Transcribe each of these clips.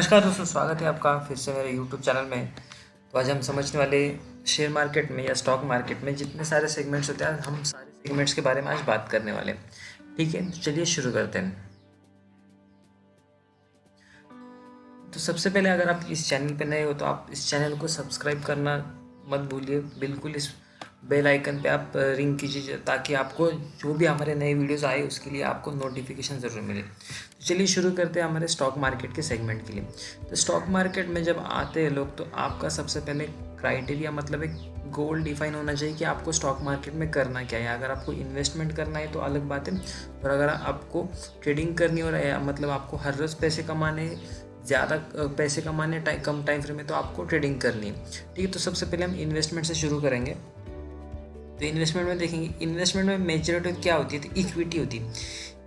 नमस्कार दोस्तों, स्वागत है आपका फिर से मेरे YouTube चैनल में। तो आज हम समझने वाले शेयर मार्केट में या स्टॉक मार्केट में जितने सारे सेगमेंट्स होते हैं, हम सारे सेगमेंट्स के बारे में आज बात करने वाले हैं। ठीक है, तो चलिए शुरू करते हैं। तो सबसे पहले अगर आप इस चैनल पे नए हो तो आप इस चैनल को सब्सक्राइब करना मत भूलिए। बिल्कुल इस बेल आइकन पे आप रिंग कीजिए ताकि आपको जो भी हमारे नए वीडियोस आए उसके लिए आपको नोटिफिकेशन ज़रूर मिले। तो चलिए शुरू करते हैं हमारे स्टॉक मार्केट के सेगमेंट के लिए। तो स्टॉक मार्केट में जब आते हैं लोग तो आपका सबसे पहले क्राइटेरिया मतलब एक गोल डिफाइन होना चाहिए कि आपको स्टॉक मार्केट में करना क्या है। अगर आपको इन्वेस्टमेंट करना है तो अलग बात है, और अगर आपको ट्रेडिंग करनी हो रहा है मतलब आपको हर रोज़ पैसे कमाने, ज़्यादा पैसे कमाने कम टाइम फ्रेम में, तो आपको ट्रेडिंग करनी है। ठीक है, तो सबसे पहले हम इन्वेस्टमेंट से शुरू करेंगे। तो इन्वेस्टमेंट में देखेंगे, इन्वेस्टमेंट में मेजॉरिटी क्या होती है, तो इक्विटी होती है।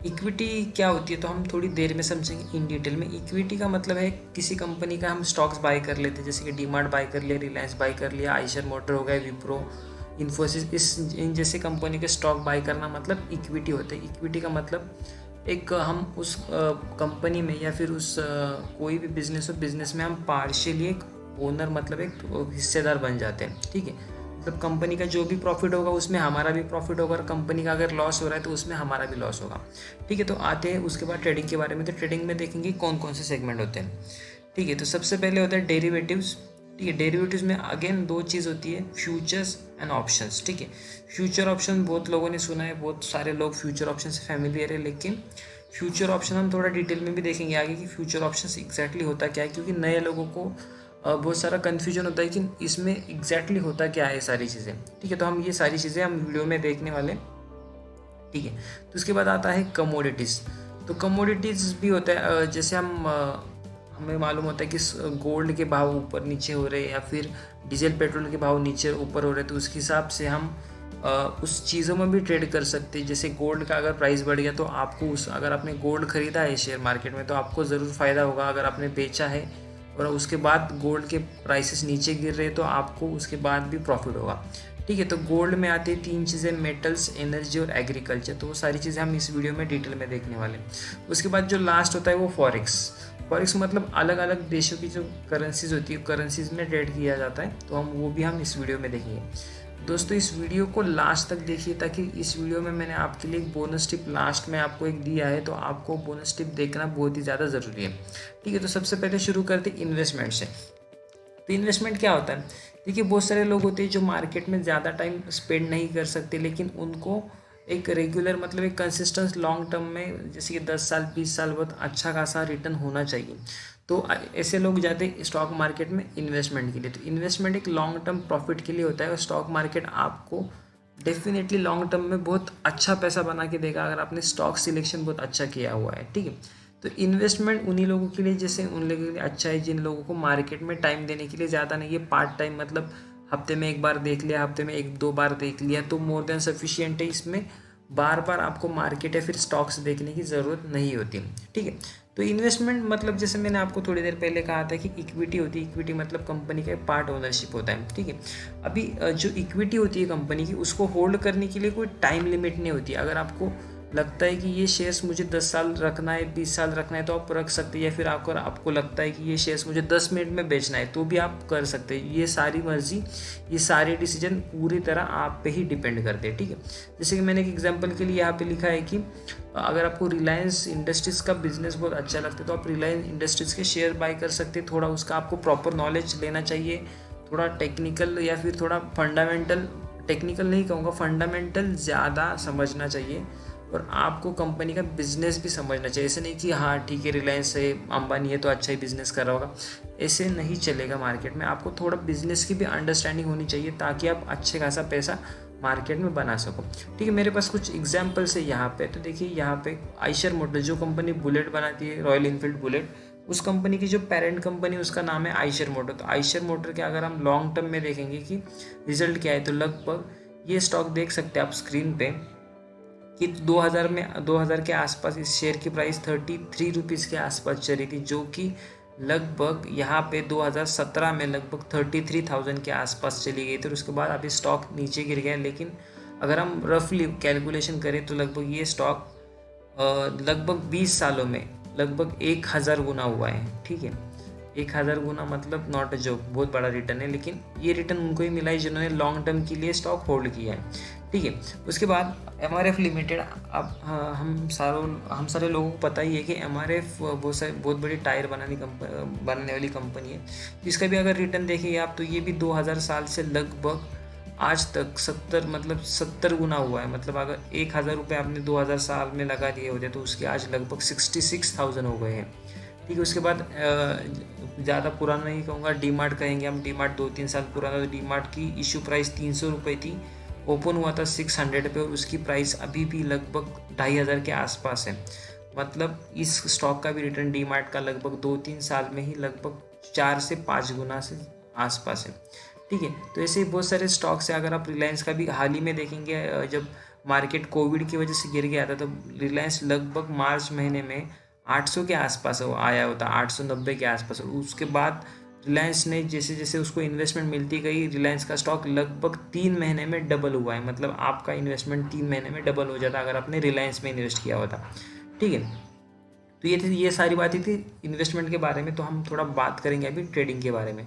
इक्विटी क्या होती है तो हम थोड़ी देर में समझेंगे इन डिटेल में। इक्विटी का मतलब है किसी कंपनी का हम स्टॉक्स बाय कर लेते हैं, जैसे कि डीमार्ट बाय कर लिया, रिलायंस बाय कर लिया, आइशर मोटर हो गया, विप्रो, इन्फोसिस, इन जैसे कंपनी के स्टॉक बाय करना मतलब इक्विटी होता है। इक्विटी का मतलब एक हम उस कंपनी में या फिर उस कोई भी बिजनेस हो, बिजनेस में हम पार्शियली एक ओनर मतलब एक हिस्सेदार बन जाते हैं। ठीक है, मतलब कंपनी का जो भी प्रॉफिट होगा उसमें हमारा भी प्रॉफिट होगा, और कंपनी का अगर लॉस हो रहा है तो उसमें हमारा भी लॉस होगा। ठीक है, तो आते हैं उसके बाद ट्रेडिंग के बारे में। तो ट्रेडिंग में देखेंगे कौन कौन से सेगमेंट होते हैं। ठीक है, तो सबसे पहले होता है डेरिवेटिव्स। ठीक है, डेरिवेटिव्स में अगेन दो चीज़ होती है, फ्यूचर्स एंड ऑप्शंस। ठीक है, फ्यूचर ऑप्शन बहुत लोगों ने सुना है, बहुत सारे लोग फ्यूचर ऑप्शन से फैमिलियर है, लेकिन फ्यूचर ऑप्शन हम थोड़ा डिटेल में भी देखेंगे आगे कि फ्यूचर ऑप्शन एग्जैक्टली होता क्या है, क्योंकि नए लोगों को बहुत सारा कन्फ्यूजन होता है कि इसमें एग्जैक्टली होता क्या है सारी चीज़ें। ठीक है, तो हम ये सारी चीज़ें हम वीडियो में देखने वाले। ठीक है, तो उसके बाद आता है कमोडिटीज़। तो कमोडिटीज़ भी होता है जैसे हमें मालूम होता है कि गोल्ड के भाव ऊपर नीचे हो रहे हैं या फिर डीजल पेट्रोल के भाव नीचे ऊपर हो रहे हैं, तो उसके हिसाब से हम उस चीज़ों में भी ट्रेड कर सकते हैं। जैसे गोल्ड का अगर प्राइस बढ़ गया तो आपको अगर आपने गोल्ड खरीदा है शेयर मार्केट में तो आपको ज़रूर फ़ायदा होगा। अगर आपने बेचा है और उसके बाद गोल्ड के प्राइसेस नीचे गिर रहे तो आपको उसके बाद भी प्रॉफिट होगा। ठीक है, तो गोल्ड में आती है तीन चीज़ें, मेटल्स, एनर्जी और एग्रीकल्चर। तो वो सारी चीज़ें हम इस वीडियो में डिटेल में देखने वाले हैं। उसके बाद जो लास्ट होता है वो फॉरेक्स। फॉरेक्स मतलब अलग अलग देशों की जो करेंसीज होती है, करेंसीज में ट्रेड किया जाता है, तो वो भी हम इस वीडियो में देखेंगे। दोस्तों इस वीडियो को लास्ट तक देखिए, ताकि इस वीडियो में मैंने आपके लिए एक बोनस टिप लास्ट में आपको एक दिया है, तो आपको बोनस टिप देखना बहुत ही ज़्यादा ज़रूरी है। ठीक है, तो सबसे पहले शुरू करते इन्वेस्टमेंट से। तो इन्वेस्टमेंट क्या होता है, देखिए बहुत सारे लोग होते हैं जो मार्केट में ज़्यादा टाइम स्पेंड नहीं कर सकते, लेकिन उनको एक रेगुलर मतलब एक कंसिस्टेंस लॉन्ग टर्म में, जैसे कि 10 साल 20 साल बहुत अच्छा खासा रिटर्न होना चाहिए, तो ऐसे लोग जाते हैं स्टॉक मार्केट में इन्वेस्टमेंट के लिए। तो इन्वेस्टमेंट एक लॉन्ग टर्म प्रॉफिट के लिए होता है, और स्टॉक मार्केट आपको डेफिनेटली लॉन्ग टर्म में बहुत अच्छा पैसा बना के देगा अगर आपने स्टॉक सिलेक्शन बहुत अच्छा किया हुआ है। ठीक है, तो इन्वेस्टमेंट उन्हीं लोगों के लिए, जैसे उन लोगों के लिए अच्छा है जिन लोगों को मार्केट में टाइम देने के लिए ज़्यादा नहीं है, पार्ट टाइम मतलब हफ्ते में एक बार देख लिया, हफ्ते में एक दो बार देख लिया तो मोर देन सफिशिएंट है। इसमें बार बार आपको मार्केट या फिर स्टॉक्स देखने की ज़रूरत नहीं होती। ठीक है, तो इन्वेस्टमेंट मतलब जैसे मैंने आपको थोड़ी देर पहले कहा था कि इक्विटी होती है। इक्विटी मतलब कंपनी का पार्ट ओनरशिप होता है। ठीक है, अभी जो इक्विटी होती है कंपनी की, उसको होल्ड करने के लिए कोई टाइम लिमिट नहीं होती। अगर आपको लगता है कि ये शेयर्स मुझे 10 साल रखना है, 20 साल रखना है, तो आप रख सकते हैं, या फिर आपको लगता है कि ये शेयर्स मुझे 10 मिनट में बेचना है तो भी आप कर सकते हैं। ये सारी मर्जी, ये सारे डिसीजन पूरी तरह आप पे ही डिपेंड करते हैं। ठीक है, जैसे कि मैंने एक एग्जांपल के लिए यहाँ पे लिखा है कि अगर आपको रिलायंस इंडस्ट्रीज़ का बिजनेस बहुत अच्छा लगता है तो आप रिलायंस इंडस्ट्रीज़ के शेयर बाय कर सकते हैं। थोड़ा उसका आपको प्रॉपर नॉलेज लेना चाहिए, थोड़ा टेक्निकल या फिर थोड़ा फंडामेंटल, टेक्निकल नहीं कहूँगा, फंडामेंटल ज़्यादा समझना चाहिए, और आपको कंपनी का बिजनेस भी समझना चाहिए। ऐसे नहीं कि हाँ ठीक है रिलायंस है, अंबानी है तो अच्छा ही बिजनेस कर रहा होगा, ऐसे नहीं चलेगा मार्केट में। आपको थोड़ा बिजनेस की भी अंडरस्टैंडिंग होनी चाहिए ताकि आप अच्छे खासा पैसा मार्केट में बना सको। ठीक है, मेरे पास कुछ एग्जाम्पल्स है यहाँ पे। तो देखिए यहाँ पे आइशर मोटर, जो कंपनी बुलेट बनाती है, रॉयल इनफील्ड बुलेट, उस कंपनी की जो पेरेंट कंपनी उसका नाम है आइशर मोटर। तो आइशर मोटर के अगर हम लॉन्ग टर्म में देखेंगे कि रिजल्ट क्या है, तो लगभग ये स्टॉक देख सकते हैं आप स्क्रीन पे कि 2000 के आसपास इस शेयर की प्राइस 33 रुपीज़ के आसपास चली थी, जो कि लगभग यहाँ पे 2017 में लगभग 33,000 के आसपास चली गई थी। और उसके बाद अभी स्टॉक नीचे गिर गया, लेकिन अगर हम रफली कैलकुलेशन करें तो लगभग ये स्टॉक लगभग 20 सालों में लगभग 1000 गुना हुआ है। ठीक है, 1000 गुना मतलब नॉट अ जोक, बहुत बड़ा रिटर्न है। लेकिन ये रिटर्न उनको ही मिला है जिन्होंने लॉन्ग टर्म के लिए स्टॉक होल्ड किया है, ठीक है। उसके बाद MRF लिमिटेड, अब हम सारे लोगों को पता ही है कि MRF बहुत बड़ी टायर बनाने वाली कंपनी है। इसका भी अगर रिटर्न देखेंगे आप तो ये भी 2000 साल से लगभग आज तक 70 गुना हुआ है। मतलब अगर 1000 रुपये आपने 2000 साल में लगा दिए होते तो उसके आज लगभग 66,000 हो गए हैं, ठीक है। उसके बाद ज़्यादा पुराना नहीं कहूँगा, डीमार्ट कहेंगे हम। डीमार्ट 2-3 साल पुराना। तो डीमार्ट की इशू प्राइस 300 रुपये थी, ओपन हुआ था 600 पे और उसकी प्राइस अभी भी लगभग 2500 के आसपास है। मतलब इस स्टॉक का भी रिटर्न डीमार्ट का लगभग 2-3 साल में ही लगभग 4 से 5 गुना से आसपास है, ठीक है। तो ऐसे ही बहुत सारे स्टॉक्स हैं। अगर आप रिलायंस का भी हाल ही में देखेंगे, जब मार्केट कोविड की वजह से गिर गया था तो रिलायंस लगभग मार्च महीने में 800 के आसपास आया होता, 890 के आसपास। और उसके बाद रिलायंस ने जैसे जैसे उसको इन्वेस्टमेंट मिलती गई, रिलायंस का स्टॉक लगभग 3 महीने में डबल हुआ है। मतलब आपका इन्वेस्टमेंट 3 महीने में डबल हो जाता अगर आपने रिलायंस में इन्वेस्ट किया होता, ठीक है। तो ये सारी बातें थी इन्वेस्टमेंट के बारे में। तो हम थोड़ा बात करेंगे अभी ट्रेडिंग के बारे में।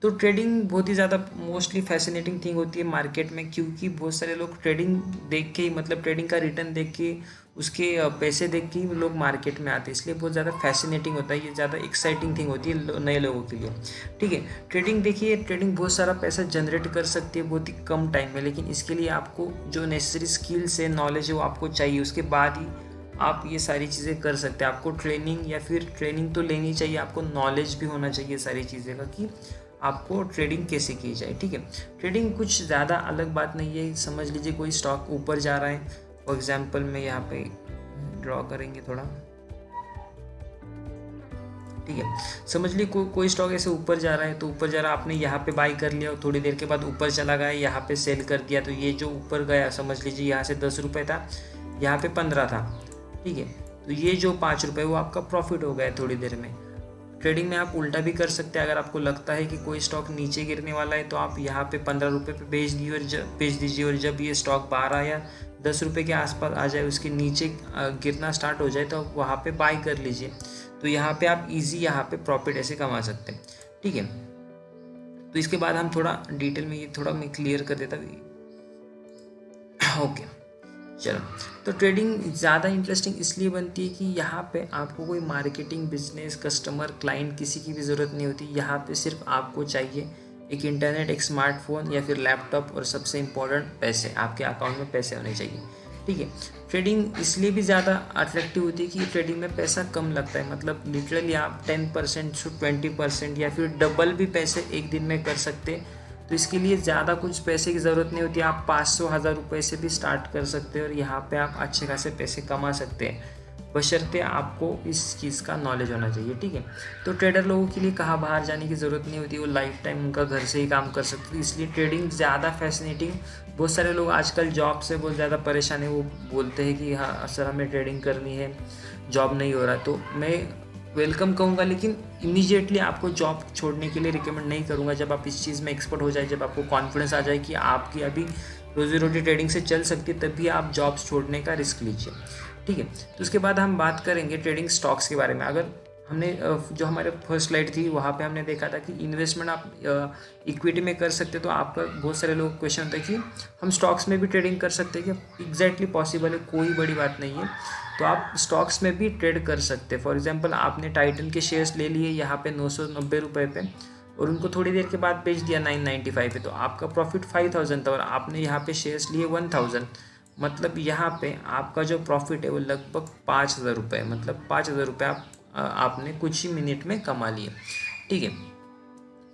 तो ट्रेडिंग बहुत ही ज़्यादा मोस्टली फैसिनेटिंग थिंग होती है मार्केट में, क्योंकि बहुत सारे लोग ट्रेडिंग देख के ही, मतलब ट्रेडिंग का रिटर्न देख के, उसके पैसे देख के ही लोग मार्केट में आते हैं। इसलिए बहुत ज़्यादा फैसिनेटिंग होता है, ये ज़्यादा एक्साइटिंग थिंग होती है नए लोगों के लिए, ठीक है। ट्रेडिंग देखिए, ट्रेडिंग बहुत सारा पैसा जनरेट कर सकती है बहुत ही कम टाइम में, लेकिन इसके लिए आपको जो नेसेसरी स्किल्स है, नॉलेज है, वो आपको चाहिए। उसके बाद ही आप ये सारी चीज़ें कर सकते हैं। आपको ट्रेनिंग या फिर ट्रेनिंग तो लेनी चाहिए, आपको नॉलेज भी होना चाहिए सारी चीज़ें का कि आपको ट्रेडिंग कैसे की जाए, ठीक है। ट्रेडिंग कुछ ज़्यादा अलग बात नहीं है। समझ लीजिए कोई स्टॉक ऊपर जा रहा है, फॉर एग्जांपल मैं यहाँ पे ड्रॉ करेंगे थोड़ा, ठीक है। समझ लीजिए कोई स्टॉक ऐसे ऊपर जा रहा है, तो ऊपर जा रहा है, आपने यहाँ पे बाई कर लिया और थोड़ी देर के बाद ऊपर चला गया, यहाँ पे सेल कर दिया। तो ये जो ऊपर गया, समझ लीजिए यहाँ से 10 रुपये था, यहाँ पे 15 था, ठीक है। तो ये जो 5 रुपये वो आपका प्रॉफिट हो गया थोड़ी देर में। ट्रेडिंग में आप उल्टा भी कर सकते हैं। अगर आपको लगता है कि कोई स्टॉक नीचे गिरने वाला है तो आप यहाँ पे 15 रुपये पे बेच दीजिए और जब ये स्टॉक 12 या 10 रुपये के आसपास आ जाए, उसके नीचे गिरना स्टार्ट हो जाए, तो आप वहाँ पे बाई कर लीजिए। तो यहाँ पे आप इजी यहाँ पे प्रॉफिट ऐसे कमा सकते हैं, ठीक है। तो इसके बाद हम थोड़ा डिटेल में ये थोड़ा मैं क्लियर कर देता हूँ, ओके। चलो, तो ट्रेडिंग ज़्यादा इंटरेस्टिंग इसलिए बनती है कि यहाँ पे आपको कोई मार्केटिंग, बिजनेस, कस्टमर, क्लाइंट किसी की भी ज़रूरत नहीं होती। यहाँ पे सिर्फ आपको चाहिए एक इंटरनेट, एक स्मार्टफोन या फिर लैपटॉप, और सबसे इम्पोर्टेंट पैसे, आपके अकाउंट में पैसे होने चाहिए, ठीक है। ट्रेडिंग इसलिए भी ज़्यादा अट्रैक्टिव होती है कि ट्रेडिंग में पैसा कम लगता है। मतलब लिटरली आप 10% से 20% या फिर डबल भी पैसे एक दिन में कर सकते हैं। तो इसके लिए ज़्यादा कुछ पैसे की ज़रूरत नहीं होती। आप 500-1000 रुपये से भी स्टार्ट कर सकते हैं और यहाँ पे आप अच्छे खासे पैसे कमा सकते हैं, बशर्ते आपको इस चीज़ का नॉलेज होना चाहिए, ठीक है। तो ट्रेडर लोगों के लिए कहाँ बाहर जाने की ज़रूरत नहीं होती, वो लाइफ टाइम उनका घर से ही काम कर सकते हैं। इसलिए ट्रेडिंग ज़्यादा फैसिनेटिंग। बहुत सारे लोग आजकल जॉब से बहुत ज़्यादा परेशान है, वो बोलते हैं कि हाँ सर हमें ट्रेडिंग करनी है, जॉब नहीं हो रहा। तो मैं वेलकम कहूँगा, लेकिन इमीडिएटली आपको जॉब छोड़ने के लिए रिकमेंड नहीं करूँगा। जब आप इस चीज़ में एक्सपर्ट हो जाए, जब आपको कॉन्फिडेंस आ जाए कि आपकी अभी रोजी रोटी ट्रेडिंग से चल सकती है, तभी आप जॉब्स छोड़ने का रिस्क लीजिए, ठीक है। तो उसके बाद हम बात करेंगे ट्रेडिंग स्टॉक्स के बारे में। अगर हमने जो हमारे फर्स्ट स्लाइड थी वहाँ पे हमने देखा था कि इन्वेस्टमेंट आप इक्विटी में कर सकते, तो आपका बहुत सारे लोग क्वेश्चन होता है कि हम स्टॉक्स में भी ट्रेडिंग कर सकते हैं क्या? एग्जैक्टली पॉसिबल है, कोई बड़ी बात नहीं है। तो आप स्टॉक्स में भी ट्रेड कर सकते हैं। फॉर एग्जांपल आपने टाइटन के शेयर्स ले लिए यहाँ पे 990 रुपये पे, और उनको थोड़ी देर के बाद बेच दिया 995 पे, तो आपका प्रॉफिट 5000 था और आपने यहाँ पे शेयर्स लिए 1000। मतलब यहाँ पे आपका जो प्रॉफिट है वो लगभग 5000 रुपये, मतलब 5000 रुपये आपने कुछ ही मिनट में कमा लिए, ठीक है।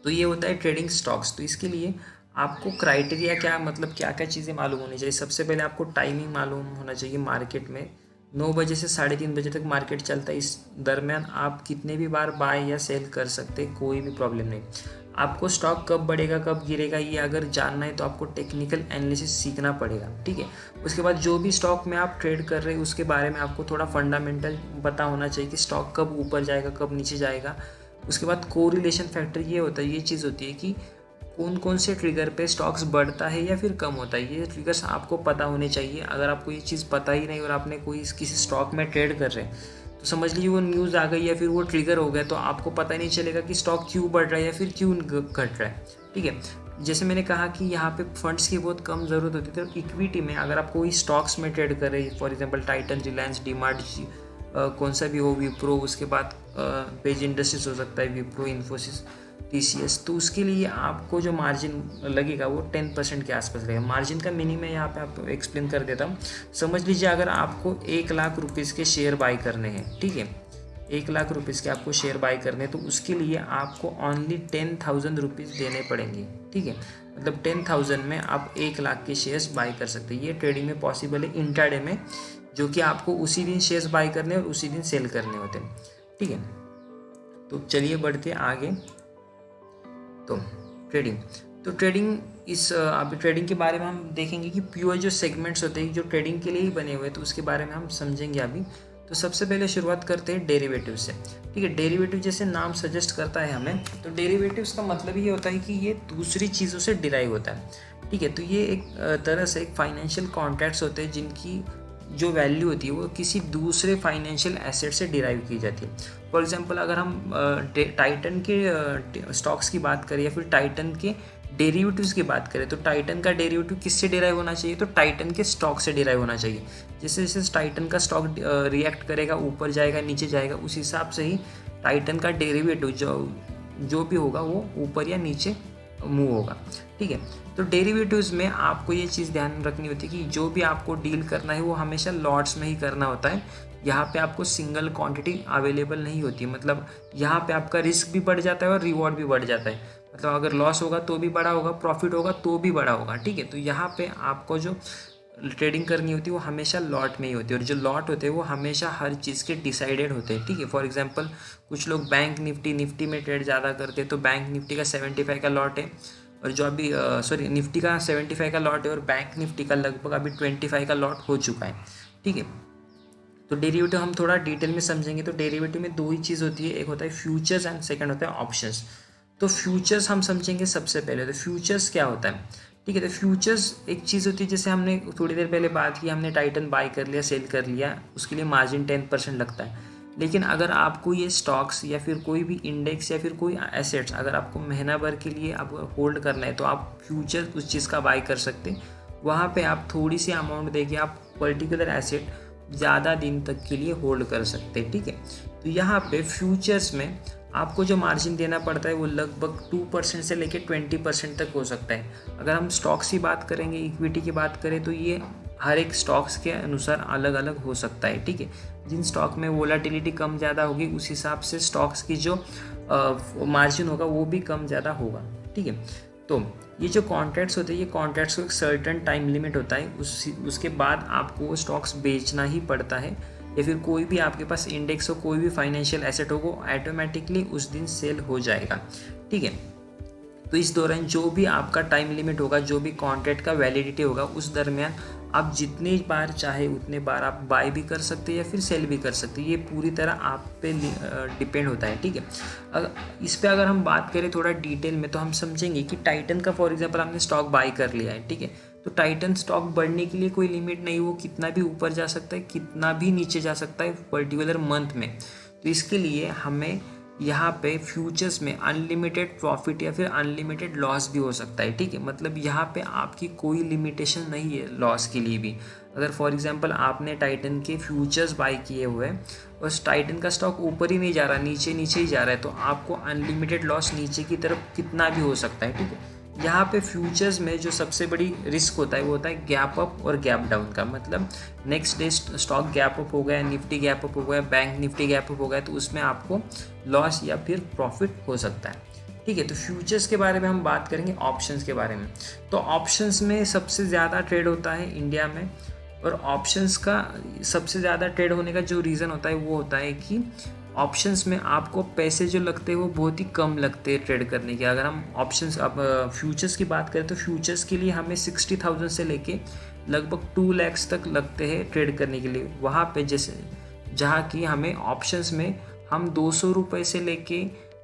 तो ये होता है ट्रेडिंग स्टॉक्स। तो इसके लिए आपको क्राइटेरिया क्या, मतलब क्या क्या चीज़ें मालूम होनी चाहिए। सबसे पहले आपको टाइमिंग मालूम होना चाहिए। मार्केट में 9 बजे से 3:30 बजे तक मार्केट चलता है। इस दरमियान आप कितने भी बार बाय या सेल कर सकते हैं, कोई भी प्रॉब्लम नहीं। आपको स्टॉक कब बढ़ेगा कब गिरेगा ये अगर जानना है तो आपको टेक्निकल एनालिसिस सीखना पड़ेगा, ठीक है। उसके बाद जो भी स्टॉक में आप ट्रेड कर रहे हैं उसके बारे में आपको थोड़ा फंडामेंटल पता होना चाहिए कि स्टॉक कब ऊपर जाएगा कब नीचे जाएगा। उसके बाद कोरिलेशन फैक्टर ये होता है, ये चीज़ होती है कि कौन कौन से ट्रिगर पे स्टॉक्स बढ़ता है या फिर कम होता है, ये ट्रिगर्स आपको पता होने चाहिए। अगर आपको ये चीज़ पता ही नहीं और आपने किसी स्टॉक में ट्रेड कर रहे हैं तो समझ लीजिए वो न्यूज़ आ गई या फिर वो ट्रिगर हो गया तो आपको पता नहीं चलेगा कि स्टॉक क्यों बढ़ रहा है या फिर क्यों घट रहा है। ठीक है, जैसे मैंने कहा कि यहाँ पे फंड्स की बहुत कम ज़रूरत होती है, तो इक्विटी में अगर आप कोई स्टॉक्स में ट्रेड कर रहे हैं, for example Titan, Reliance, DMart, कौन सा भी हो, विप्रो, उसके बाद पेज इंडस्ट्रीज हो सकता है, विप्रो, इन्फोसिस, TCS, तो उसके लिए आपको जो मार्जिन लगेगा वो 10% के आसपास लगेगा। मार्जिन का मिनिमम यहाँ पे आपको एक्सप्लेन कर देता हूँ। समझ लीजिए अगर आपको 1,00,000 रुपीज़ के शेयर बाई करने हैं, ठीक है, 1,00,000 रुपीज़ के आपको शेयर बाई करने हैं, तो उसके लिए आपको ओनली 10,000 रुपीज़ देने पड़ेंगे। ठीक है, मतलब 10,000 में आप 1,00,000 के शेयर्स बाई कर सकते हैं। ये ट्रेडिंग में पॉसिबल है, इंट्राडे में, जो कि आपको उसी दिन शेयर्स बाई करने और उसी दिन सेल करने होते हैं। ठीक है, तो चलिए बढ़ते आगे। तो ट्रेडिंग इस अभी ट्रेडिंग के बारे में हम देखेंगे कि प्योर जो सेगमेंट्स होते हैं जो ट्रेडिंग के लिए ही बने हुए हैं, तो उसके बारे में हम समझेंगे अभी। तो सबसे पहले शुरुआत करते हैं डेरिवेटिव से। ठीक है, डेरिवेटिव जैसे नाम सजेस्ट करता है हमें, तो डेरिवेटिव्स का मतलब ये होता है कि ये दूसरी चीज़ों से डिराइव होता है। ठीक है, तो ये एक तरह से एक फाइनेंशियल कॉन्ट्रैक्ट्स होते हैं जिनकी जो वैल्यू होती है वो किसी दूसरे फाइनेंशियल एसेट से डिराइव की जाती है। फॉर एग्जांपल अगर हम टाइटन के स्टॉक्स की बात करें या फिर टाइटन के डेरिवेटिव्स की बात करें, तो टाइटन का डेरिवेटिव किससे डिराइव होना चाहिए, तो टाइटन के स्टॉक से डिराइव होना चाहिए। जैसे जैसे टाइटन का स्टॉक रिएक्ट करेगा, ऊपर जाएगा, नीचे जाएगा, उस हिसाब से ही टाइटन का डेरिवेटिव जो भी होगा वो ऊपर या नीचे मूव होगा। ठीक है, तो डेरिवेटिव्स में आपको ये चीज़ ध्यान रखनी होती है कि जो भी आपको डील करना है वो हमेशा लॉट्स में ही करना होता है। यहाँ पे आपको सिंगल क्वांटिटी अवेलेबल नहीं होती है, मतलब यहाँ पे आपका रिस्क भी बढ़ जाता है और रिवॉर्ड भी बढ़ जाता है। मतलब अगर लॉस होगा तो भी बड़ा होगा, प्रॉफिट होगा तो भी बड़ा होगा। ठीक है, तो यहाँ पे आपको जो ट्रेडिंग करनी होती है वो हमेशा लॉट में ही होती है, और जो लॉट होते हैं वो हमेशा हर चीज़ के डिसाइडेड होते हैं। ठीक है, फॉर एग्जांपल कुछ लोग बैंक निफ्टी में ट्रेड ज़्यादा करते हैं, तो बैंक निफ्टी का 75 का लॉट है, और जो अभी निफ्टी का 75 का लॉट है और बैंक निफ्टी का लगभग अभी 25 का लॉट हो चुका है। ठीक है, तो डेरिवेटिव हम थोड़ा डिटेल में समझेंगे। तो डेरिवेटिव में दो ही चीज़ होती है, एक होता है फ्यूचर्स एंड सेकंड होता है ऑप्शंस। तो फ्यूचर्स हम समझेंगे सबसे पहले। तो फ्यूचर्स क्या होता है, ठीक है, तो फ्यूचर्स एक चीज़ होती है, जैसे हमने थोड़ी देर पहले बात की, हमने टाइटन बाई कर लिया, सेल कर लिया, उसके लिए मार्जिन 10% लगता है। लेकिन अगर आपको ये स्टॉक्स या फिर कोई भी इंडेक्स या फिर कोई एसेट्स अगर आपको महीना भर के लिए आपको होल्ड करना है, तो आप फ्यूचर उस चीज़ का बाई कर सकते हैं। वहाँ पे आप थोड़ी सी अमाउंट देके आप पर्टिकुलर एसेट ज़्यादा दिन तक के लिए होल्ड कर सकते हैं। ठीक है, तो यहाँ पे फ्यूचर्स में आपको जो मार्जिन देना पड़ता है वो लगभग 2% से लेकर 20% तक हो सकता है। अगर हम स्टॉक्स की बात करेंगे, इक्विटी की बात करें, तो ये हर एक स्टॉक्स के अनुसार अलग अलग हो सकता है। ठीक है, जिन स्टॉक में वोलाटिलिटी कम ज़्यादा होगी उस हिसाब से स्टॉक्स की जो मार्जिन होगा वो भी कम ज़्यादा होगा। ठीक है, तो ये जो कॉन्ट्रैक्ट्स होते हैं, ये कॉन्ट्रैक्ट्स को एक सर्टेन टाइम लिमिट होता है, उसके बाद आपको वो स्टॉक्स बेचना ही पड़ता है, या फिर कोई भी आपके पास इंडेक्स हो, कोई भी फाइनेंशियल एसेट हो, वो ऑटोमेटिकली उस दिन सेल हो जाएगा। ठीक है, तो इस दौरान जो भी आपका टाइम लिमिट होगा, जो भी कॉन्ट्रैक्ट का वैलिडिटी होगा, उस दरमियान आप जितनी बार चाहे उतने बार आप बाय भी कर सकते हैं या फिर सेल भी कर सकते हैं। ये पूरी तरह आप पे डिपेंड होता है। ठीक है, इस पे अगर हम बात करें थोड़ा डिटेल में, तो हम समझेंगे कि टाइटन का फॉर एग्जांपल हमने स्टॉक बाय कर लिया है। ठीक है, तो टाइटन स्टॉक बढ़ने के लिए कोई लिमिट नहीं, वो कितना भी ऊपर जा सकता है, कितना भी नीचे जा सकता है पर्टिकुलर मंथ में। तो इसके लिए हमें यहाँ पे फ्यूचर्स में अनलिमिटेड प्रॉफिट या फिर अनलिमिटेड लॉस भी हो सकता है। ठीक है, मतलब यहाँ पे आपकी कोई लिमिटेशन नहीं है लॉस के लिए भी। अगर फॉर एग्जांपल आपने टाइटन के फ्यूचर्स बाय किए हुए हैं और टाइटन का स्टॉक ऊपर ही नहीं जा रहा, नीचे ही जा रहा है, तो आपको अनलिमिटेड लॉस नीचे की तरफ कितना भी हो सकता है। ठीक है, यहाँ पे फ्यूचर्स में जो सबसे बड़ी रिस्क होता है वो होता है गैप अप और गैप डाउन का। मतलब next day stock gap up हो गया, निफ्टी गैप अप हो गया, बैंक निफ्टी गैप अप हो गया, तो उसमें आपको लॉस या फिर प्रॉफिट हो सकता है। ठीक है, तो फ्यूचर्स के बारे में हम बात करेंगे। ऑप्शंस के बारे में, तो ऑप्शंस में सबसे ज़्यादा ट्रेड होता है इंडिया में, और ऑप्शंस का सबसे ज़्यादा ट्रेड होने का जो रीज़न होता है वो होता है कि ऑप्शंस में आपको पैसे जो लगते हैं वो बहुत ही कम लगते हैं ट्रेड करने के। अगर हम ऑप्शंस अब फ्यूचर्स की बात करें, तो फ्यूचर्स के लिए हमें 60,000 से लेके लगभग 2 लाख तक लगते हैं ट्रेड करने के लिए। वहाँ पे जैसे जहाँ कि हमें ऑप्शंस में हम 200 रुपये से लेके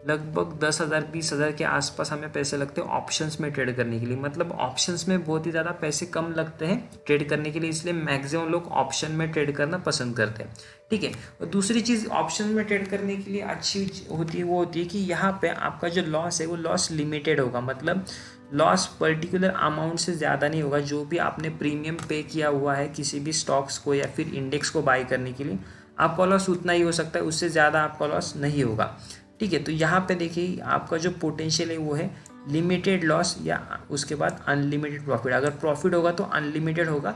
लगभग 10,000 20,000 के आसपास हमें पैसे लगते हैं ऑप्शंस में ट्रेड करने के लिए। मतलब ऑप्शंस में बहुत ही ज़्यादा पैसे कम लगते हैं ट्रेड करने के लिए, इसलिए मैक्सिमम लोग ऑप्शन में ट्रेड करना पसंद करते हैं, ठीक है। और दूसरी चीज़ ऑप्शन में ट्रेड करने के लिए अच्छी होती है, वो होती है कि यहाँ पे आपका जो लॉस है वो लॉस लिमिटेड होगा। मतलब लॉस पर्टिकुलर अमाउंट से ज़्यादा नहीं होगा। जो भी आपने प्रीमियम पे किया हुआ है किसी भी स्टॉक्स को या फिर इंडेक्स को बाई करने के लिए, आपका लॉस उतना ही हो सकता है, उससे ज़्यादा आपका लॉस नहीं होगा, ठीक है। तो यहाँ पे देखिए आपका जो पोटेंशियल है वो है लिमिटेड लॉस या उसके बाद अनलिमिटेड प्रॉफिट। अगर प्रॉफिट होगा तो अनलिमिटेड होगा,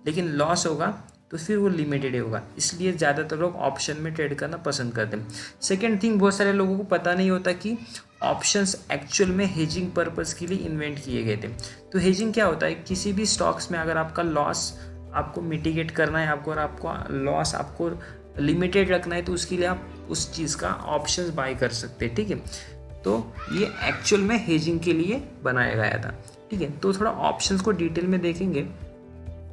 लेकिन लॉस होगा तो फिर वो लिमिटेड होगा। इसलिए ज़्यादातर लोग ऑप्शन में ट्रेड करना पसंद करते हैं। सेकेंड थिंग, बहुत सारे लोगों को पता नहीं होता कि ऑप्शंस एक्चुअल में हेजिंग पर्पस के लिए इन्वेंट किए गए थे। तो हेजिंग क्या होता है, किसी भी स्टॉक्स में अगर आपका लॉस आपको मिटिगेट करना है, आपको और आपको लॉस आपको लिमिटेड रखना है, तो उसके लिए आप उस चीज़ का ऑप्शंस बाय कर सकते हैं, ठीक है। तो ये एक्चुअल में हेजिंग के लिए बनाया गया था, ठीक है। तो थोड़ा ऑप्शंस को डिटेल में देखेंगे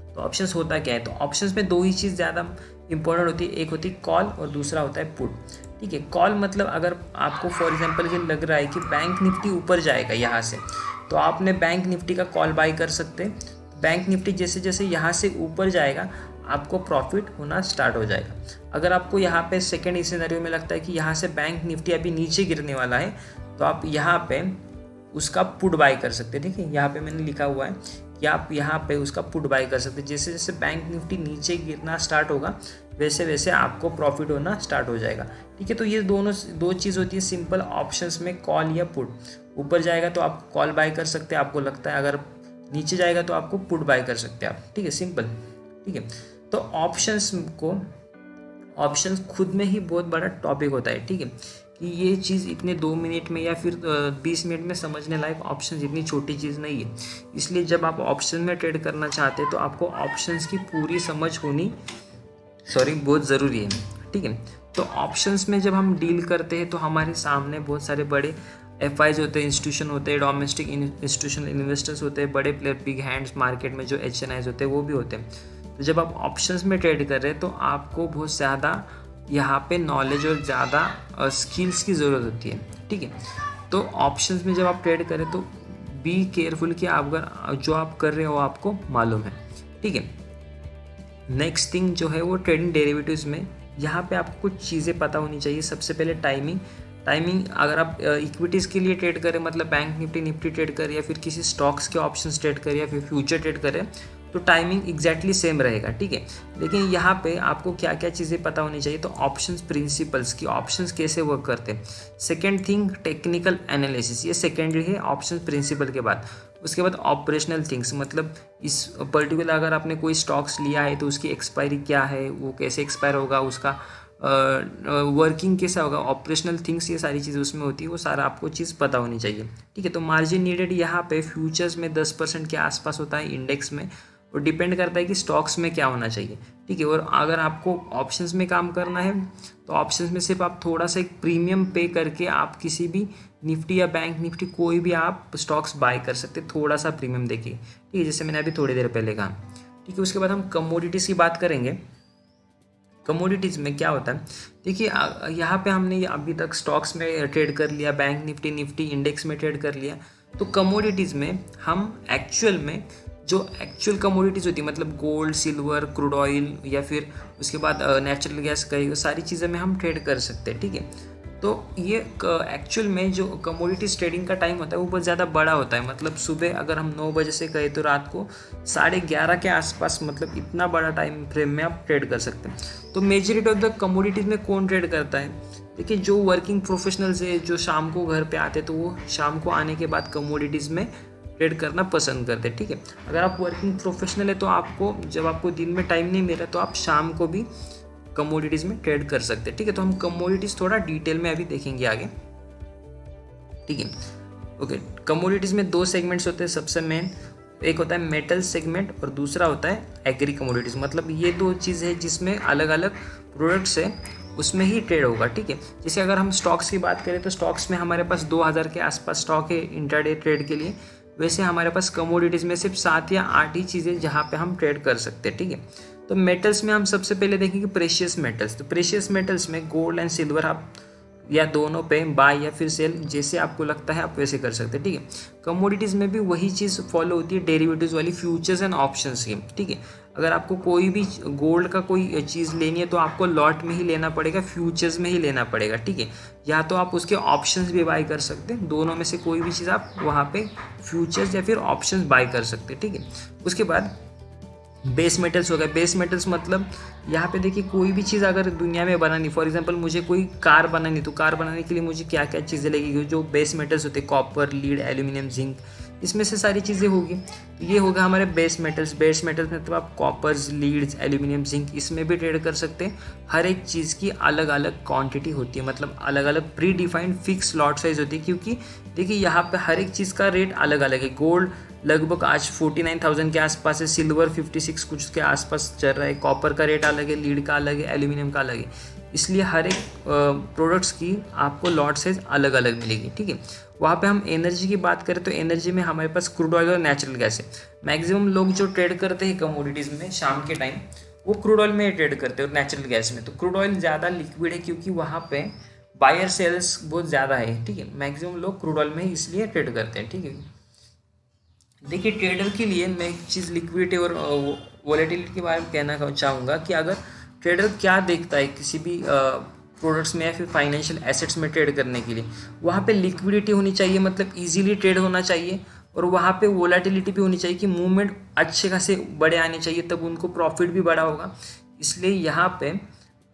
तो ऑप्शंस होता क्या है। तो ऑप्शंस में दो ही चीज़ ज़्यादा इंपॉर्टेंट होती है, एक होती है कॉल और दूसरा होता है पुट, ठीक है। कॉल मतलब अगर आपको फॉर एग्जांपल ये लग रहा है कि बैंक निफ्टी ऊपर जाएगा यहाँ से, तो आपने बैंक निफ्टी का कॉल बाय कर सकते हैं। बैंक निफ्टी जैसे जैसे यहाँ से ऊपर जाएगा आपको प्रॉफिट होना स्टार्ट हो जाएगा। अगर आपको यहाँ पे सेकेंड सिनेरियो में लगता है कि यहाँ से बैंक निफ्टी अभी नीचे गिरने वाला है, तो आप यहाँ पे उसका पुट बाय कर सकते हैं, ठीक है। यहाँ पे मैंने लिखा हुआ है कि आप यहाँ पे उसका पुट बाय कर सकते हैं। जैसे जैसे बैंक निफ्टी नीचे गिरना स्टार्ट होगा वैसे वैसे आपको प्रॉफिट होना स्टार्ट हो जाएगा, ठीक है। तो ये दो चीज़ होती है सिंपल ऑप्शंस में, कॉल या पुट। ऊपर जाएगा तो आप कॉल बाय कर सकते हैं, आपको लगता है अगर नीचे जाएगा तो आपको पुट बाय कर सकते हैं आप, ठीक है, सिंपल, ठीक है। तो ऑप्शंस खुद में ही बहुत बड़ा टॉपिक होता है, ठीक है, कि ये चीज़ इतने 2 मिनट में या फिर 20 मिनट में समझने लायक ऑप्शंस इतनी छोटी चीज़ नहीं है। इसलिए जब आप ऑप्शन में ट्रेड करना चाहते हैं तो आपको ऑप्शंस की पूरी समझ होनी बहुत ज़रूरी है, ठीक है। तो ऑप्शंस में जब हम डील करते हैं तो हमारे सामने बहुत सारे बड़े FIs होते हैं, इंस्टीट्यूशन होते हैं, डोमेस्टिक इंस्टीट्यूशनल इन्वेस्टर्स होते हैं, बड़े प्लेयर, बिग हैंड्स मार्केट में जो HNIs होते हैं वो भी होते हैं। तो जब आप ऑप्शंस में ट्रेड कर रहे हैं तो आपको बहुत ज़्यादा यहाँ पे नॉलेज और ज़्यादा स्किल्स की ज़रूरत होती है, ठीक है। तो ऑप्शंस में जब आप ट्रेड करें तो बी केयरफुल कि आप अगर जो आप कर रहे हो आपको मालूम है, ठीक है। नेक्स्ट थिंग जो है वो ट्रेडिंग डेरिवेटिव्स में, यहाँ पे आपको कुछ चीज़ें पता होनी चाहिए। सबसे पहले टाइमिंग अगर आप इक्विटीज़ के लिए ट्रेड करें, मतलब बैंक निफ्टी ट्रेड करें या फिर किसी स्टॉक्स के ऑप्शंस ट्रेड करें या फिर फ्यूचर ट्रेड करें, तो टाइमिंग एग्जैक्टली सेम रहेगा, ठीक है। लेकिन यहाँ पे आपको क्या क्या चीज़ें पता होनी चाहिए, तो ऑप्शंस प्रिंसिपल्स की, ऑप्शंस कैसे वर्क करते हैं। सेकेंड थिंग टेक्निकल एनालिसिस, ये सेकेंडरी है ऑप्शंस प्रिंसिपल के बाद। उसके बाद ऑपरेशनल थिंग्स, मतलब इस पर्टिकुलर अगर आपने कोई स्टॉक्स लिया है तो उसकी एक्सपायरी क्या है, वो कैसे एक्सपायर होगा, उसका वर्किंग कैसा होगा, ऑपरेशनल थिंग्स, ये सारी चीज़ें उसमें होती है, वो सारा आपको चीज़ पता होनी चाहिए, ठीक है। तो मार्जिन नीडेड यहाँ पे फ्यूचर्स में 10% के आसपास होता है, इंडेक्स में, और डिपेंड करता है कि स्टॉक्स में क्या होना चाहिए, ठीक है। और अगर आपको ऑप्शंस में काम करना है तो ऑप्शंस में सिर्फ आप थोड़ा सा एक प्रीमियम पे करके आप किसी भी निफ्टी या बैंक निफ्टी कोई भी आप स्टॉक्स बाय कर सकते, थोड़ा सा प्रीमियम देखिए, ठीक है, जैसे मैंने अभी थोड़ी देर पहले कहा, ठीक है। उसके बाद हम कमोडिटीज़ की बात करेंगे। कमोडिटीज़ में क्या होता है, देखिए यहाँ पे हमने अभी तक स्टॉक्स में ट्रेड कर लिया, बैंक निफ्टी इंडेक्स में ट्रेड कर लिया। तो कमोडिटीज़ में हम जो एक्चुअल कमोडिटीज़ होती है, मतलब गोल्ड, सिल्वर, क्रूड ऑयल या फिर उसके बाद नेचुरल गैस, कई सारी चीज़ें में हम ट्रेड कर सकते हैं, ठीक है। तो ये एक्चुअल में जो कमोडिटीज ट्रेडिंग का टाइम होता है वो बहुत ज़्यादा बड़ा होता है। मतलब सुबह अगर हम 9 बजे से कहें तो रात को 11:30 के आसपास, मतलब इतना बड़ा टाइम फ्रेम में आप ट्रेड कर सकते हैं। तो मेजॉरिटी ऑफ द कमोडिटीज़ में कौन ट्रेड करता है, देखिए जो वर्किंग प्रोफेशनल्स है, जो शाम को घर पे आते, तो वो शाम को आने के बाद कमोडिटीज़ में ट्रेड करना पसंद करते हैं, ठीक है। अगर आप वर्किंग प्रोफेशनल है तो आपको जब आपको दिन में टाइम नहीं मिल रहा तो आप शाम को भी कमोडिटीज़ में ट्रेड कर सकते हैं, ठीक है। तो हम कमोडिटीज़ थोड़ा डिटेल में अभी देखेंगे आगे, ठीक है। ओके, कमोडिटीज़ में 2 सेगमेंट्स होते हैं सबसे मेन, एक होता है मेटल सेगमेंट और दूसरा होता है एग्री कमोडिटीज़। मतलब ये 2 चीज़ है जिसमें अलग अलग प्रोडक्ट्स है, उसमें ही ट्रेड होगा, ठीक है। जैसे अगर हम स्टॉक्स की बात करें तो स्टॉक्स में हमारे पास 2000 के आसपास स्टॉक है इंट्राडे ट्रेड के लिए, वैसे हमारे पास कमोडिटीज़ में सिर्फ 7 या 8 ही चीज़ें जहाँ पे हम ट्रेड कर सकते हैं, ठीक है। तो मेटल्स में हम सबसे पहले देखेंगे प्रेशियस मेटल्स। तो प्रेशियस मेटल्स में गोल्ड एंड सिल्वर आप या दोनों पे बाय या फिर सेल, जैसे आपको लगता है आप वैसे कर सकते हैं, ठीक है। कमोडिटीज़ में भी वही चीज़ फॉलो होती है डेरिवेटिव्स वाली, फ्यूचर्स एंड ऑप्शंस की, ठीक है। अगर आपको कोई भी गोल्ड का कोई चीज़ लेनी है तो आपको लॉट में ही लेना पड़ेगा, फ्यूचर्स में ही लेना पड़ेगा, ठीक है। या तो आप उसके ऑप्शंस भी बाय कर सकते हैं, दोनों में से कोई भी चीज़ आप वहाँ पे फ्यूचर्स या फिर ऑप्शंस बाय कर सकते हैं, ठीक है। उसके बाद बेस मेटल्स हो गए। बेस मेटल्स मतलब यहाँ पे देखिए कोई भी चीज़ अगर दुनिया में बनानी, फॉर एग्जांपल मुझे कोई कार बनानी, तो कार बनाने के लिए मुझे क्या क्या चीज़ें लगेगी, जो बेस मेटल्स होते हैं, कॉपर, लीड, एल्यूमिनियम, जिंक, इसमें से सारी चीज़ें होगी। तो ये होगा हमारे बेस मेटल्स। बेस मेटल्स मतलब आप कॉपर्स, लीड्स, एल्यूमिनियम, जिंक, इसमें भी ट्रेड कर सकते हैं। हर एक चीज़ की अलग अलग क्वांटिटी होती है, मतलब अलग अलग pre defined fix lot size होती है, क्योंकि देखिए यहाँ पे हर एक चीज़ का रेट अलग अलग है। गोल्ड लगभग आज 49,000 के आसपास है, सिल्वर 56 कुछ के आसपास चल रहा है, कॉपर का रेट अलग है, लीड का अलग है, एल्यूमिनियम का अलग है। इसलिए हर एक प्रोडक्ट्स की आपको लॉट साइज अलग अलग मिलेगी, ठीक है। वहाँ पे हम एनर्जी की बात करें तो एनर्जी में हमारे पास क्रूड ऑयल और नेचुरल गैस है। मैक्सिमम लोग जो ट्रेड करते हैं कमोडिटीज़ में शाम के टाइम, वो क्रूड ऑयल में ट्रेड करते हैं और नेचुरल गैस में। तो क्रूड ऑयल ज़्यादा लिक्विड है क्योंकि वहाँ पे बायर सेल्स बहुत ज़्यादा है, ठीक है। मैक्सिमम लोग क्रूड ऑयल में ही इसलिए ट्रेड करते हैं, ठीक है। देखिए ट्रेडर के लिए मैं एक चीज़ लिक्विडिटी और वॉलेटिलिटी के बारे में कहना चाहूँगा कि अगर ट्रेडर क्या देखता है किसी भी प्रोडक्ट्स में या फिर फाइनेंशियल एसेट्स में ट्रेड करने के लिए, वहाँ पे लिक्विडिटी होनी चाहिए, मतलब इजीली ट्रेड होना चाहिए, और वहाँ पे वॉलेटिलिटी भी होनी चाहिए कि मूवमेंट अच्छे खासे बड़े आने चाहिए, तब उनको प्रॉफिट भी बड़ा होगा। इसलिए यहाँ पे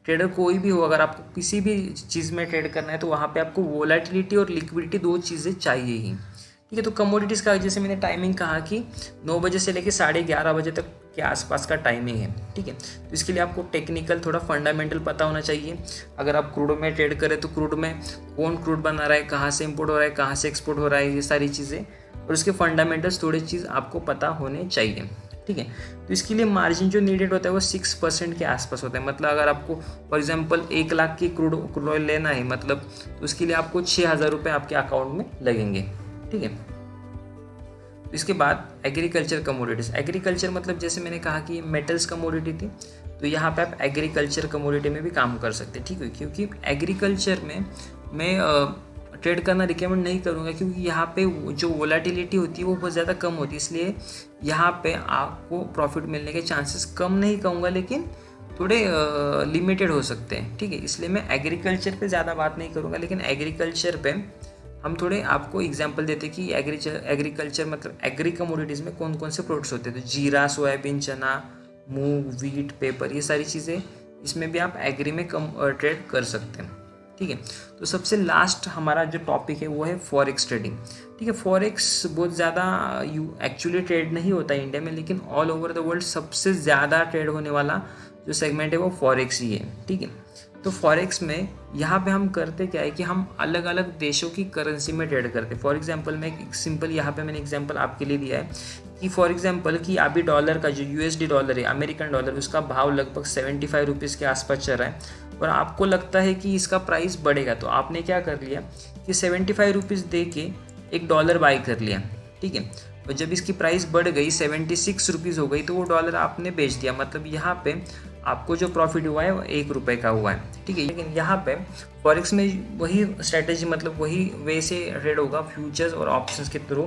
ट्रेडर कोई भी हो, अगर आपको किसी भी चीज़ में ट्रेड करना है तो वहाँ पे आपको वॉलेटिलिटी और लिक्विडिटी दो चीज़ें चाहिए ही, ठीक है। तो कमोडिटीज़ का जैसे मैंने टाइमिंग कहा कि 9 बजे से लेकर 11:30 बजे तक के आसपास का टाइमिंग है, ठीक है। तो इसके लिए आपको टेक्निकल थोड़ा फंडामेंटल पता होना चाहिए। अगर आप क्रूड में ट्रेड करें तो क्रूड में कौन क्रूड बना रहा है, कहाँ से इंपोर्ट हो रहा है, कहाँ से एक्सपोर्ट हो रहा है, ये सारी चीज़ें और उसके फंडामेंटल्स थोड़ी चीज़ आपको पता होने चाहिए, ठीक है। तो इसके लिए मार्जिन जो नीडेड होता है वो 6% के आसपास होता है। मतलब अगर आपको फॉर एग्जांपल 1 लाख की क्रूड ऑयल लेना है, मतलब तो उसके लिए आपको 6,000 रुपये आपके अकाउंट में लगेंगे, ठीक है। इसके बाद एग्रीकल्चर कमोडिटीज़। एग्रीकल्चर मतलब जैसे मैंने कहा कि मेटल्स कमोडिटी थी, तो यहाँ पे आप एग्रीकल्चर कमोडिटी में भी काम कर सकते हैं, ठीक है। क्योंकि एग्रीकल्चर में मैं ट्रेड करना रिकमेंड नहीं करूँगा, क्योंकि यहाँ पे जो वोलेटिलिटी होती है वो बहुत ज़्यादा कम होती है, इसलिए यहाँ पे आपको प्रॉफिट मिलने के चांसेस कम नहीं कहूँगा, लेकिन थोड़े लिमिटेड हो सकते हैं, ठीक है। इसलिए मैं एग्रीकल्चर पे ज़्यादा बात नहीं करूँगा, लेकिन एग्रीकल्चर पे हम थोड़े आपको एग्जांपल देते हैं कि एग्रीकल्चर मतलब एग्री कमोडिटीज़ में कौन कौन से प्रोडक्ट्स होते हैं। तो जीरा, सोयाबीन, चना, मूंग, वीट, पेपर, ये सारी चीज़ें इसमें भी आप एग्री में ट्रेड कर सकते हैं, ठीक है। तो सबसे लास्ट हमारा जो टॉपिक है वो है फॉरेक्स ट्रेडिंग, ठीक है। फॉरेक्स बहुत ज़्यादा एक्चुअली ट्रेड नहीं होता है इंडिया में, लेकिन ऑल ओवर द वर्ल्ड सबसे ज़्यादा ट्रेड होने वाला जो सेगमेंट है वो फॉरेक्स ही है, ठीक है। तो फॉरेक्स में यहाँ पे हम करते क्या है कि हम अलग अलग देशों की करेंसी में ट्रेड करते हैं। फॉर एग्जांपल मैं एक सिंपल यहाँ पे मैंने एग्जांपल आपके लिए दिया है कि फॉर एग्जांपल कि अभी डॉलर का जो यूएसडी डॉलर है, अमेरिकन डॉलर, उसका भाव लगभग 75 रुपीज़ के आसपास चल रहा है और आपको लगता है कि इसका प्राइस बढ़ेगा, तो आपने क्या कर लिया कि 75 रुपीज़ दे के एक डॉलर बाई कर लिया, ठीक है। और जब इसकी प्राइस बढ़ गई 76 रुपीज़ हो गई तो वो डॉलर आपने बेच दिया, मतलब यहाँ पे आपको जो प्रॉफिट हुआ है वो 1 रुपये का हुआ है, ठीक है। लेकिन यहाँ पे फॉरेक्स में वही स्ट्रेटेजी मतलब वही वे से ट्रेड होगा फ्यूचर्स और ऑप्शंस के थ्रू।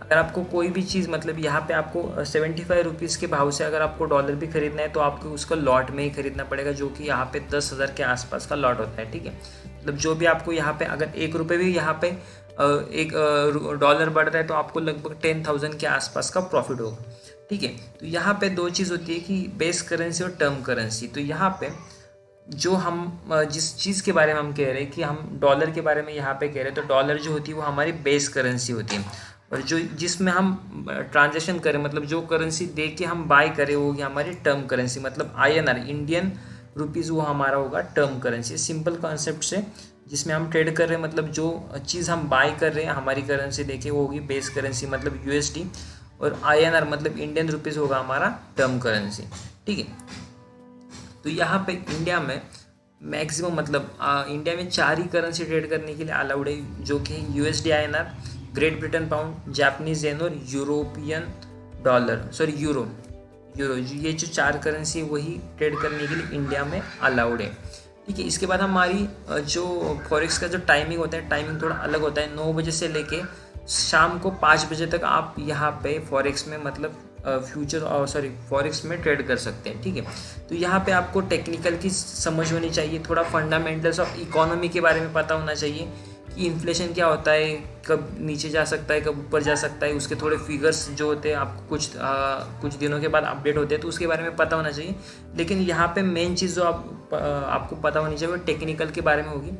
अगर आपको कोई भी चीज़ मतलब यहाँ पे आपको 75 रुपीज़ के भाव से अगर आपको डॉलर भी खरीदना है तो आपको उसको लॉट में ही खरीदना पड़ेगा, जो कि यहाँ पे 10,000 के आसपास का लॉट होता है, ठीक है। मतलब जो भी आपको यहाँ पे अगर 1 रुपये भी यहाँ पे एक डॉलर बढ़ रहा है तो आपको लगभग 10,000 के आसपास का प्रॉफिट होगा, ठीक है। तो यहाँ पे दो चीज़ होती है कि बेस करेंसी और टर्म करेंसी। तो यहाँ पे जो हम जिस चीज़ के बारे में हम कह रहे हैं कि हम डॉलर के बारे में यहाँ पे कह रहे हैं, तो डॉलर जो होती है वो हमारी बेस करेंसी होती है, और जो जिसमें हम ट्रांजेक्शन करें मतलब जो करेंसी दे के हम बाय करें वो होगी हमारी टर्म करेंसी, मतलब INR इंडियन रुपीज़ वो हमारा होगा टर्म करेंसी। सिंपल कॉन्सेप्ट से जिसमें हम ट्रेड कर रहे हैं मतलब जो चीज़ हम बाय कर रहे हैं हमारी करेंसी देके वो होगी बेस करेंसी मतलब USD, और INR मतलब इंडियन रुपीज़ होगा हमारा टर्म करेंसी, ठीक है। तो यहाँ पे इंडिया में मैक्सिमम मतलब इंडिया में 4 ही करेंसी ट्रेड करने के लिए अलाउड है, जो कि USD, INR, great Britain pound, Japanese yen और यूरोपियन डॉलर, सॉरी यूरो, ये जो 4 करेंसी वही ट्रेड करने के लिए इंडिया में अलाउड है, ठीक है। इसके बाद हमारी जो फॉरेक्स का जो टाइमिंग होता है, टाइमिंग थोड़ा अलग होता है। 9 बजे से लेके शाम को 5 बजे तक आप यहाँ पे फॉरेक्स में मतलब फॉरेक्स में ट्रेड कर सकते हैं। ठीक है। तो यहाँ पे आपको टेक्निकल की समझ होनी चाहिए, थोड़ा फंडामेंटल्स ऑफ इकोनॉमी के बारे में पता होना चाहिए कि इन्फ्लेशन क्या होता है, कब नीचे जा सकता है, कब ऊपर जा सकता है, उसके थोड़े फिगर्स जो होते हैं आपको कुछ दिनों के बाद अपडेट होते हैं, तो उसके बारे में पता होना चाहिए। लेकिन यहाँ पे मेन चीज़ जो आपको पता होनी चाहिए वो टेक्निकल के बारे में होगी,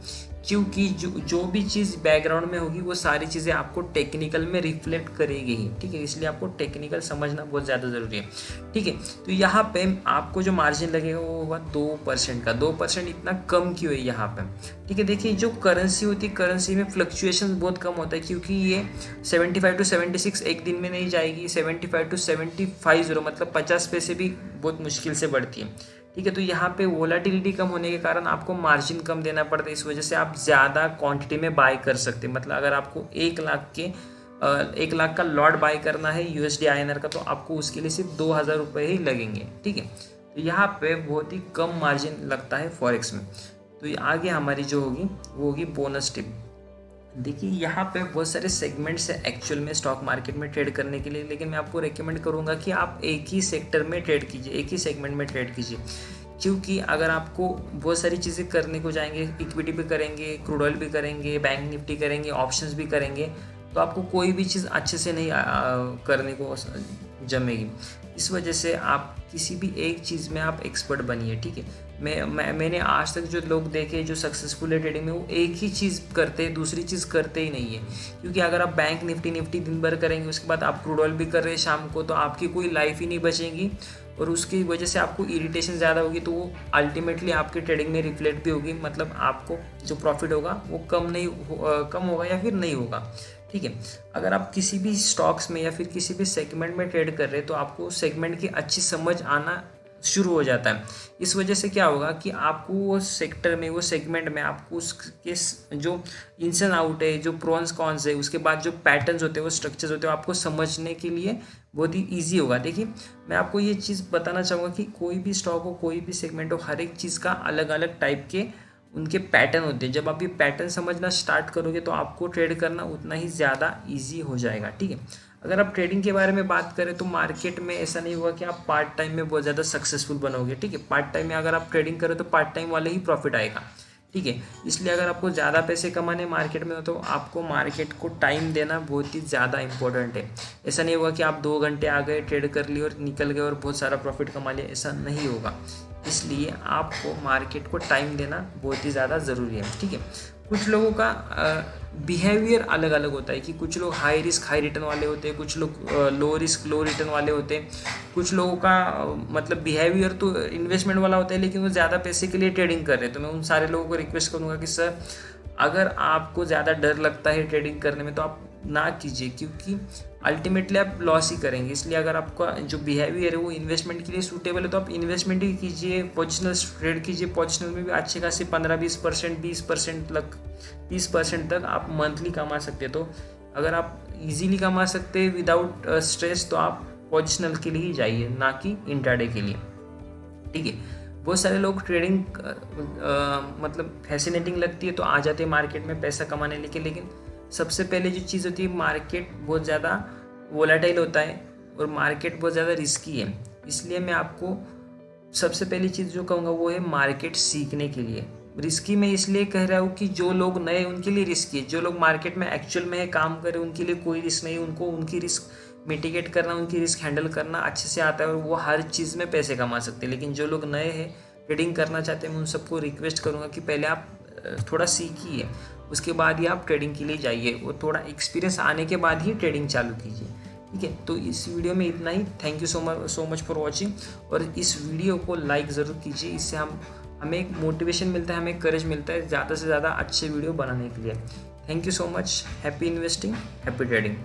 क्योंकि जो भी चीज़ बैकग्राउंड में होगी वो सारी चीज़ें आपको टेक्निकल में रिफ्लेक्ट करेगी ही। ठीक है। इसलिए आपको टेक्निकल समझना बहुत ज़्यादा ज़रूरी है। ठीक है। तो यहाँ पे आपको जो मार्जिन लगेगा वो होगा 2% का। 2% इतना कम क्यों है यहाँ पे? ठीक है। देखिए, जो करेंसी होती है, करेंसी में फ्लक्चुएशन बहुत कम होता है, क्योंकि ये 75 to 76 एक दिन में नहीं जाएगी। 75 to 75 मतलब 50 पैसे भी बहुत मुश्किल से बढ़ती है। ठीक है। तो यहाँ पे वोलाटिलिटी कम होने के कारण आपको मार्जिन कम देना पड़ता है। इस वजह से आप ज़्यादा क्वांटिटी में बाय कर सकते हैं। मतलब अगर आपको 1 लाख का लॉट बाय करना है USD INR का, तो आपको उसके लिए सिर्फ 2000 रुपये ही लगेंगे। ठीक है। तो यहाँ पे बहुत ही कम मार्जिन लगता है फॉरेक्स में। तो आगे हमारी जो होगी वो होगी बोनस टिप। देखिए, यहाँ पे बहुत सारे सेगमेंट्स है एक्चुअल में स्टॉक मार्केट में ट्रेड करने के लिए, लेकिन मैं आपको रेकमेंड करूँगा कि आप एक ही सेक्टर में ट्रेड कीजिए, एक ही सेगमेंट में ट्रेड कीजिए। क्योंकि अगर आपको बहुत सारी चीज़ें करने को जाएंगे, इक्विटी भी करेंगे, क्रूड ऑयल भी करेंगे, बैंक निफ्टी करेंगे, ऑप्शंस भी करेंगे, तो आपको कोई भी चीज़ अच्छे से नहीं करने को जमेगी। इस वजह से आप किसी भी एक चीज़ में आप एक्सपर्ट बनिए। ठीक है। मैंने आज तक जो लोग देखे जो सक्सेसफुल है ट्रेडिंग में, वो एक ही चीज़ करते हैं, दूसरी चीज़ करते ही नहीं है। क्योंकि अगर आप बैंक निफ्टी दिन भर करेंगे, उसके बाद आप क्रूड ऑयल भी कर रहे हैं शाम को, तो आपकी कोई लाइफ ही नहीं बचेगी और उसकी वजह से आपको इरिटेशन ज़्यादा होगी, तो वो अल्टीमेटली आपके ट्रेडिंग में रिफ्लेक्ट भी होगी। मतलब आपको जो प्रॉफिट होगा वो कम होगा या फिर नहीं होगा। ठीक है। अगर आप किसी भी स्टॉक्स में या फिर किसी भी सेगमेंट में ट्रेड कर रहे हैं, तो आपको सेगमेंट की अच्छी समझ आना शुरू हो जाता है। इस वजह से क्या होगा कि आपको वो सेक्टर में, वो सेगमेंट में आपको उसके जो इन्स एंड आउट है, जो प्रोन्स कॉन्स है, उसके बाद जो पैटर्न्स होते हैं, वो स्ट्रक्चर्स होते हैं, आपको समझने के लिए बहुत ही ईजी होगा। देखिए, मैं आपको ये चीज़ बताना चाहूँगा कि कोई भी स्टॉक हो, कोई भी सेगमेंट हो, हर एक चीज़ का अलग अलग टाइप के उनके पैटर्न होते हैं। जब आप ये पैटर्न समझना स्टार्ट करोगे तो आपको ट्रेड करना उतना ही ज़्यादा ईजी हो जाएगा। ठीक है। अगर आप ट्रेडिंग के बारे में बात करें तो मार्केट में ऐसा नहीं होगा कि आप पार्ट टाइम में बहुत ज़्यादा सक्सेसफुल बनोगे। ठीक है। पार्ट टाइम में अगर आप ट्रेडिंग करें तो पार्ट टाइम वाले ही प्रॉफिट आएगा। ठीक है। इसलिए अगर आपको ज़्यादा पैसे कमाने मार्केट में हो तो आपको मार्केट को टाइम देना बहुत ही ज़्यादा इंपॉर्टेंट है। ऐसा नहीं होगा कि आप 2 घंटे आ गए, ट्रेड कर लिए और निकल गए और बहुत सारा प्रॉफिट कमा लिया, ऐसा नहीं होगा। इसलिए आपको मार्केट को टाइम देना बहुत ही ज़्यादा ज़रूरी है। ठीक है। कुछ लोगों का बिहेवियर अलग अलग होता है कि कुछ लोग हाई रिस्क हाई रिटर्न वाले होते हैं, कुछ लोग लो रिस्क लो रिटर्न वाले होते हैं। कुछ लोगों का मतलब बिहेवियर तो इन्वेस्टमेंट वाला होता है, लेकिन वो ज़्यादा पैसे के लिए ट्रेडिंग कर रहे हैं। तो मैं उन सारे लोगों को रिक्वेस्ट करूँगा कि सर, अगर आपको ज़्यादा डर लगता है ट्रेडिंग करने में तो आप ना कीजिए, क्योंकि अल्टीमेटली आप लॉस ही करेंगे। इसलिए अगर आपका जो बिहेवियर है वो इन्वेस्टमेंट के लिए सूटेबल है तो आप इन्वेस्टमेंट ही कीजिए, पोजिशनल ट्रेड कीजिए। पोजिशनल में भी अच्छे खासी 15-20%, 20% तक आप मंथली कमा सकते हैं। तो अगर आप इजीली कमा सकते हैं विदाउट स्ट्रेस, तो आप पोजिशनल के लिए ही जाइए, ना कि इंट्राडे के लिए। ठीक है। बहुत सारे लोग ट्रेडिंग मतलब फैसिनेटिंग लगती है तो आ जाते हैं मार्केट में पैसा कमाने लेकिन सबसे पहले जो चीज़ होती है, मार्केट बहुत ज़्यादा वोलेटाइल होता है और मार्केट बहुत ज़्यादा रिस्की है। इसलिए मैं आपको सबसे पहली चीज़ जो कहूँगा वो है मार्केट सीखने के लिए। रिस्की मैं इसलिए कह रहा हूँ कि जो लोग नए उनके लिए रिस्की है, जो लोग मार्केट में एक्चुअल में काम करें उनके लिए कोई रिस्क नहीं। उनको उनकी रिस्क मिटिगेट करना, उनकी रिस्क हैंडल करना अच्छे से आता है और वो हर चीज़ में पैसे कमा सकते हैं। लेकिन जो लोग नए हैं, ट्रेडिंग करना चाहते हैं, मैं उन सबको रिक्वेस्ट करूँगा कि पहले आप थोड़ा सीखिए, उसके बाद ही आप ट्रेडिंग के लिए जाइए। वो थोड़ा एक्सपीरियंस आने के बाद ही ट्रेडिंग चालू कीजिए। ठीक है। तो इस वीडियो में इतना ही। Thank you so much for watching. और इस वीडियो को लाइक ज़रूर कीजिए, इससे हमें एक मोटिवेशन मिलता है, हमें करेज मिलता है ज़्यादा से ज़्यादा अच्छे वीडियो बनाने के लिए। Thank you so much. Happy investing, happy trading.